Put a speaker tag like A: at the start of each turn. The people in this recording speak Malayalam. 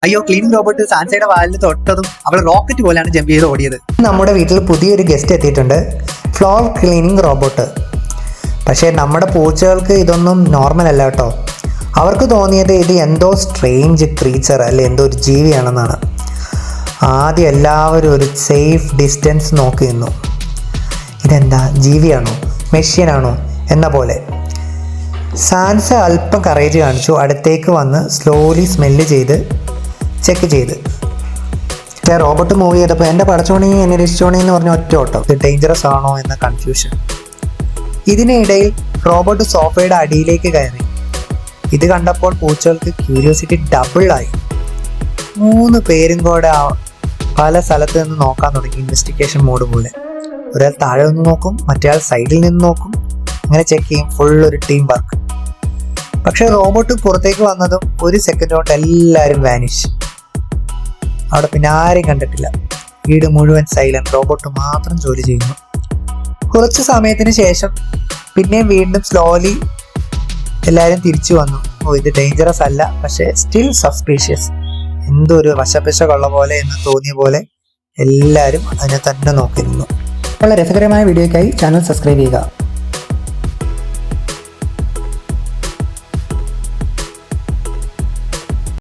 A: അയ്യോ, ക്ലീനിങ് റോബോട്ട് സാൻസയുടെ വാലിൽ തൊട്ടതും അവൾ റോക്കറ്റ് പോലെയാണ് ജമ്പ് ചെയ്ത് ഓടിയത്.
B: നമ്മുടെ വീട്ടിൽ പുതിയൊരു ഗസ്റ്റ് എത്തിയിട്ടുണ്ട്, ഫ്ലോർ ക്ലീനിങ് റോബോട്ട്. പക്ഷേ നമ്മുടെ പൂച്ചകൾക്ക് ഇതൊന്നും നോർമൽ അല്ല കേട്ടോ. അവർക്ക് തോന്നിയത് ഇത് എന്തോ സ്ട്രേഞ്ച് ക്രീച്ചർ അല്ലെ എന്തോ ഒരു ജീവിയാണെന്നാണ്. ആദ്യം എല്ലാവരും ഒരു സേഫ് ഡിസ്റ്റൻസ് നോക്കി നിന്നു. ഇതെന്താ, ജീവിയാണോ മെഷീനാണോ എന്ന പോലെ. സാൻസ അല്പം കറേജ് കാണിച്ചു. അടുത്തേക്ക് വന്ന് സ്ലോലി സ്മെല്ല് ചെയ്ത് ചെക്ക് ചെയ്ത്. റോബോട്ട് മൂവ് ചെയ്തപ്പോൾ എൻ്റെ പടച്ചോണി എന്നെ രക്ഷിച്ചോണി എന്ന് പറഞ്ഞ ഒറ്റ ഓട്ടം. ഇത് ഡേഞ്ചറസ് ആണോ എന്ന കൺഫ്യൂഷൻ. ഇതിനിടയിൽ റോബോട്ട് സോഫയുടെ അടിയിലേക്ക് കയറി. ഇത് കണ്ടപ്പോൾ പൂച്ചകൾക്ക് ക്യൂരിയോസിറ്റി ഡബിളായി. 3 പേരും കൂടെ പല സ്ഥലത്ത് നിന്ന് നോക്കാൻ തുടങ്ങി, ഇൻവെസ്റ്റിഗേഷൻ മോഡ് പോലെ. ഒരാൾ താഴെ നിന്ന് നോക്കും, മറ്റേ സൈഡിൽ നിന്ന് നോക്കും, അങ്ങനെ ചെക്ക് ചെയ്യും. ഫുൾ ഒരു ടീം വർക്ക്. പക്ഷെ റോബോട്ട് പുറത്തേക്ക് വന്നതും 1 സെക്കൻഡ് കൊണ്ട് എല്ലാവരും വാനിഷ്. അവിടെ പിന്നെ ആരെയും കണ്ടിട്ടില്ല. വീട് മുഴുവൻ സൈലന്റ്. റോബോട്ട് മാത്രം ജോലി ചെയ്യുന്നു. കുറച്ച് സമയത്തിന് ശേഷം പിന്നെയും വീണ്ടും സ്ലോലി എല്ലാവരും തിരിച്ചു വന്നു. ഇത് ഡേഞ്ചറസ് അല്ല, പക്ഷെ സ്റ്റിൽ സസ്പീഷ്യസ്. എന്തോ ഒരു വശപശകുള്ള പോലെ എന്ന് തോന്നിയ പോലെ എല്ലാവരും അതിനെ തന്നെ നോക്കി നിന്നു.
C: വളരെ രസകരമായ വീഡിയോയ്ക്കായി ചാനൽ സബ്സ്ക്രൈബ് ചെയ്യുക.